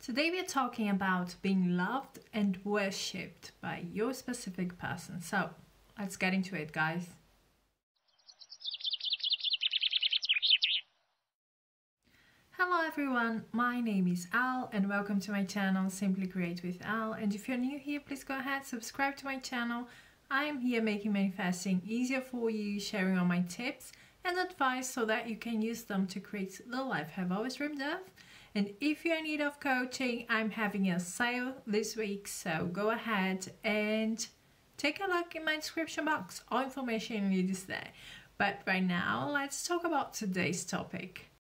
Today we are talking about being loved and worshipped by your specific person. So let's get into it, guys. Hello everyone, my name is Al and welcome to my channel Simply Create with Al. And if you're new here, please go ahead, subscribe to my channel. I am here making manifesting easier for you, sharing all my tips and advice so that you can use them to create the life I've always dreamed of. And if you're in need of coaching, I'm having a sale this week, so go ahead and take a look in my description box. All information you need is there. But right now, let's talk about today's topic.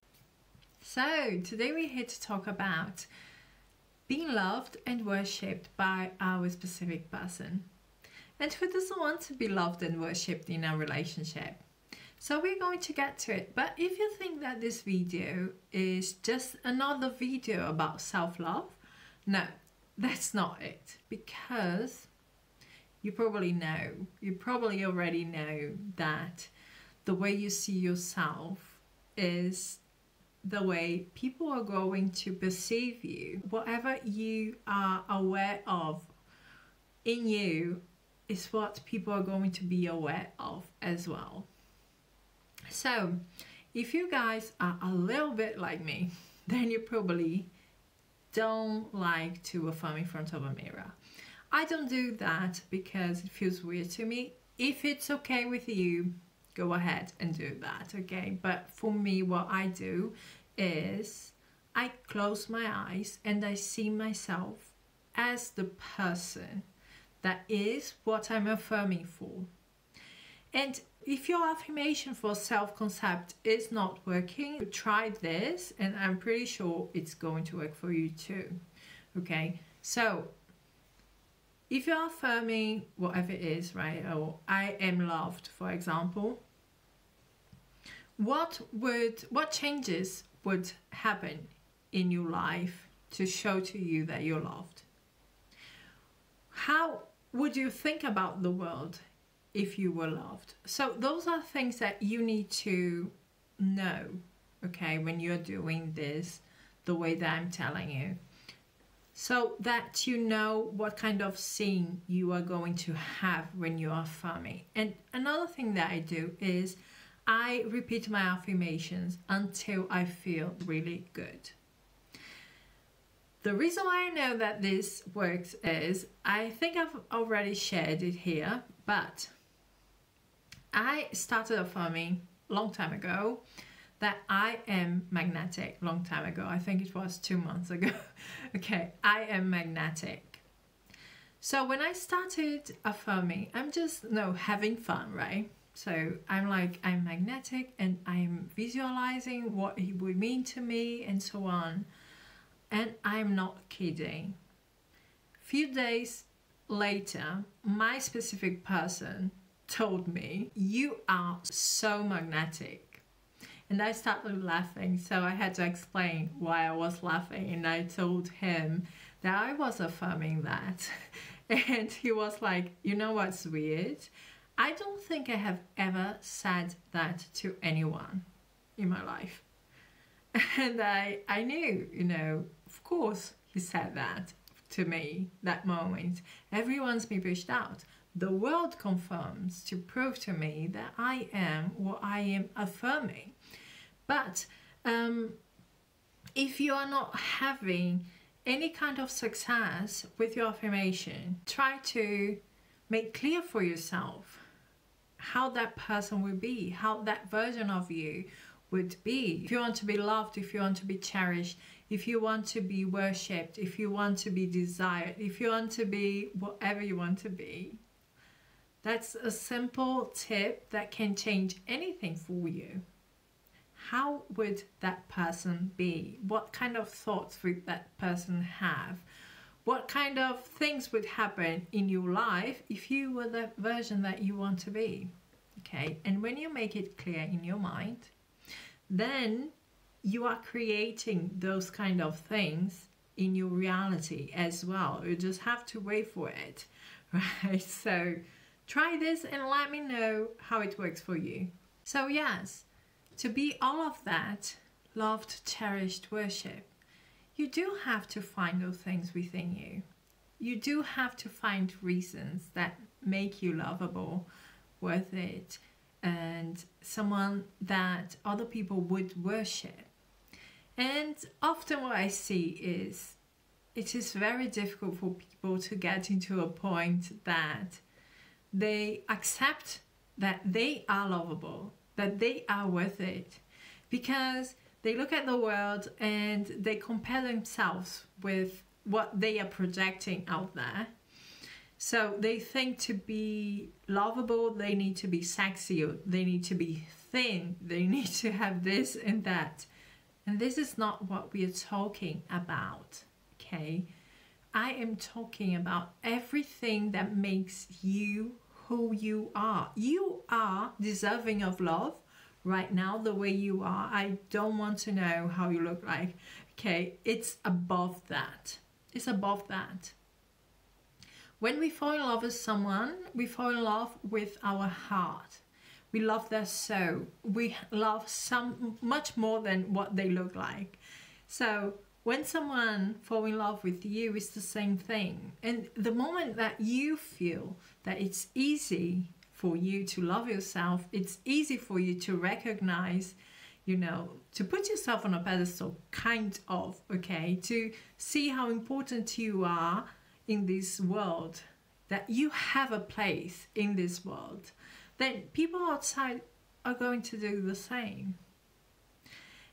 So today we're here to talk about being loved and worshipped by our specific person. And who doesn't want to be loved and worshipped in a relationship? So we're going to get to it, but if you think that this video is just another video about self-love, no, that's not it, because you probably already know that the way you see yourself is the way people are going to perceive you. Whatever you are aware of in you is what people are going to be aware of as well. So, if you guys are a little bit like me, then you probably don't like to affirm in front of a mirror. I don't do that because it feels weird to me. If it's okay with you, go ahead and do that, okay? But for me, what I do is I close my eyes and I see myself as the person that is what I'm affirming for. And if your affirmation for self-concept is not working, try this and I'm pretty sure it's going to work for you too. Okay, so if you're affirming whatever it is, right, or I am loved, for example, what changes would happen in your life to show to you that you're loved? How would you think about the world if you were loved? So those are things that you need to know, okay, when you're doing this the way that I'm telling you, so that you know what kind of scene you are going to have when you are affirming. And another thing that I do is I repeat my affirmations until I feel really good. The reason why I know that this works is, I think I've already shared it here, but I started affirming a long time ago that I am magnetic. Long time ago, I think it was 2 months ago. Okay, I am magnetic. So when I started affirming, I'm just having fun, right? So I'm like, I'm magnetic and I'm visualizing what it would mean to me and so on. And I'm not kidding. Few days later, my specific person told me, you are so magnetic. And I started laughing, so I had to explain why I was laughing, and I told him that I was affirming that. And he was like, you know what's weird? I don't think I have ever said that to anyone in my life. And I knew, of course he said that to me that moment. Everyone's been pushed out. The world confirms to prove to me that I am what I am affirming. But if you are not having any kind of success with your affirmation, try to make clear for yourself how that person will be, how that version of you would be. If you want to be loved, if you want to be cherished, if you want to be worshipped, if you want to be desired, if you want to be whatever you want to be. That's a simple tip that can change anything for you. How would that person be? What kind of thoughts would that person have? What kind of things would happen in your life if you were the version that you want to be? Okay, and when you make it clear in your mind, then you are creating those kind of things in your reality as well. You just have to wait for it, right? So try this and let me know how it works for you. So yes, to be all of that, loved, cherished, worship, you do have to find those things within you. You do have to find reasons that make you lovable, worth it, and someone that other people would worship. And often what I see is it is very difficult for people to get into a point that they accept that they are lovable, that they are worth it, because they look at the world and they compare themselves with what they are projecting out there. So they think to be lovable, they need to be sexy, or they need to be thin, they need to have this and that. And this is not what we are talking about, okay? I am talking about everything that makes you who you are. You are deserving of love right now, the way you are. I don't want to know how you look like, okay? It's above that. It's above that. When we fall in love with someone, we fall in love with our heart. We love their soul. We love much more than what they look like. So when someone falls in love with you, it's the same thing. And the moment that you feel that it's easy for you to love yourself, it's easy for you to recognize, you know, to put yourself on a pedestal, kind of, okay, to see how important you are in this world, that you have a place in this world, then people outside are going to do the same.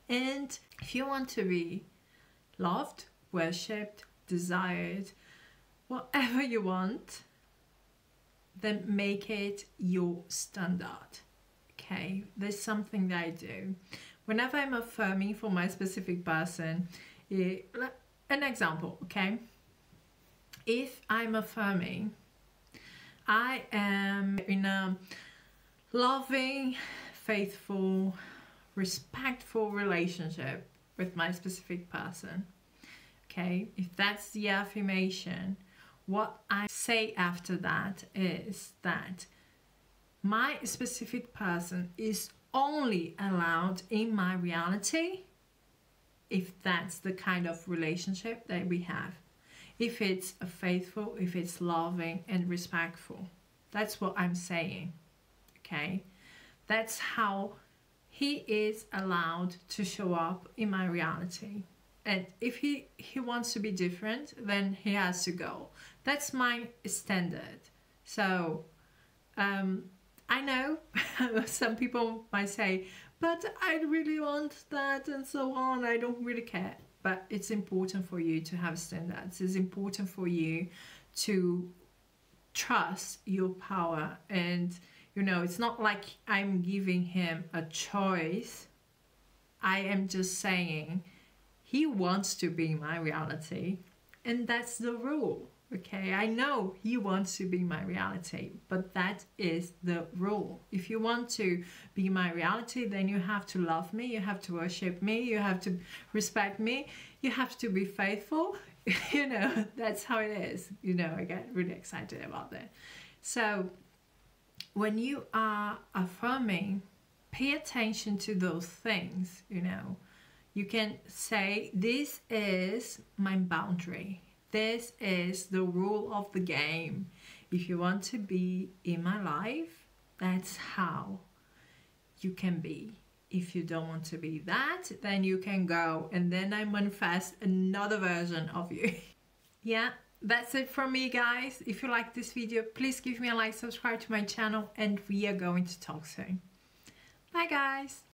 And if you want to be loved, worshipped, desired, whatever you want, then make it your standard. Okay, there's something that I do. Whenever I'm affirming for my specific person, an example, okay? If I'm affirming, I am in a loving, faithful, respectful relationship with my specific person, okay? If that's the affirmation, what I say after that is that my specific person is only allowed in my reality if that's the kind of relationship that we have. If it's faithful, if it's loving and respectful. That's what I'm saying, okay? That's how he is allowed to show up in my reality. And if he wants to be different, then he has to go. That's my standard. So, I know some people might say, but I really want that and so on. I don't really care. But it's important for you to have standards. It's important for you to trust your power. And, you know, it's not like I'm giving him a choice. I am just saying he wants to be my reality. And that's the rule. Okay, I know he wants to be my reality, but that is the rule. If you want to be my reality, then you have to love me, you have to worship me, you have to respect me, you have to be faithful. You know, that's how it is. You know, I get really excited about that. So when you are affirming, pay attention to those things, you know. You can say, this is my boundary. This is the rule of the game. If you want to be in my life, that's how you can be. If you don't want to be that, then you can go, and then I manifest another version of you. Yeah, that's it from me, guys. If you like this video, please give me a like, subscribe to my channel, and we are going to talk soon. Bye, guys.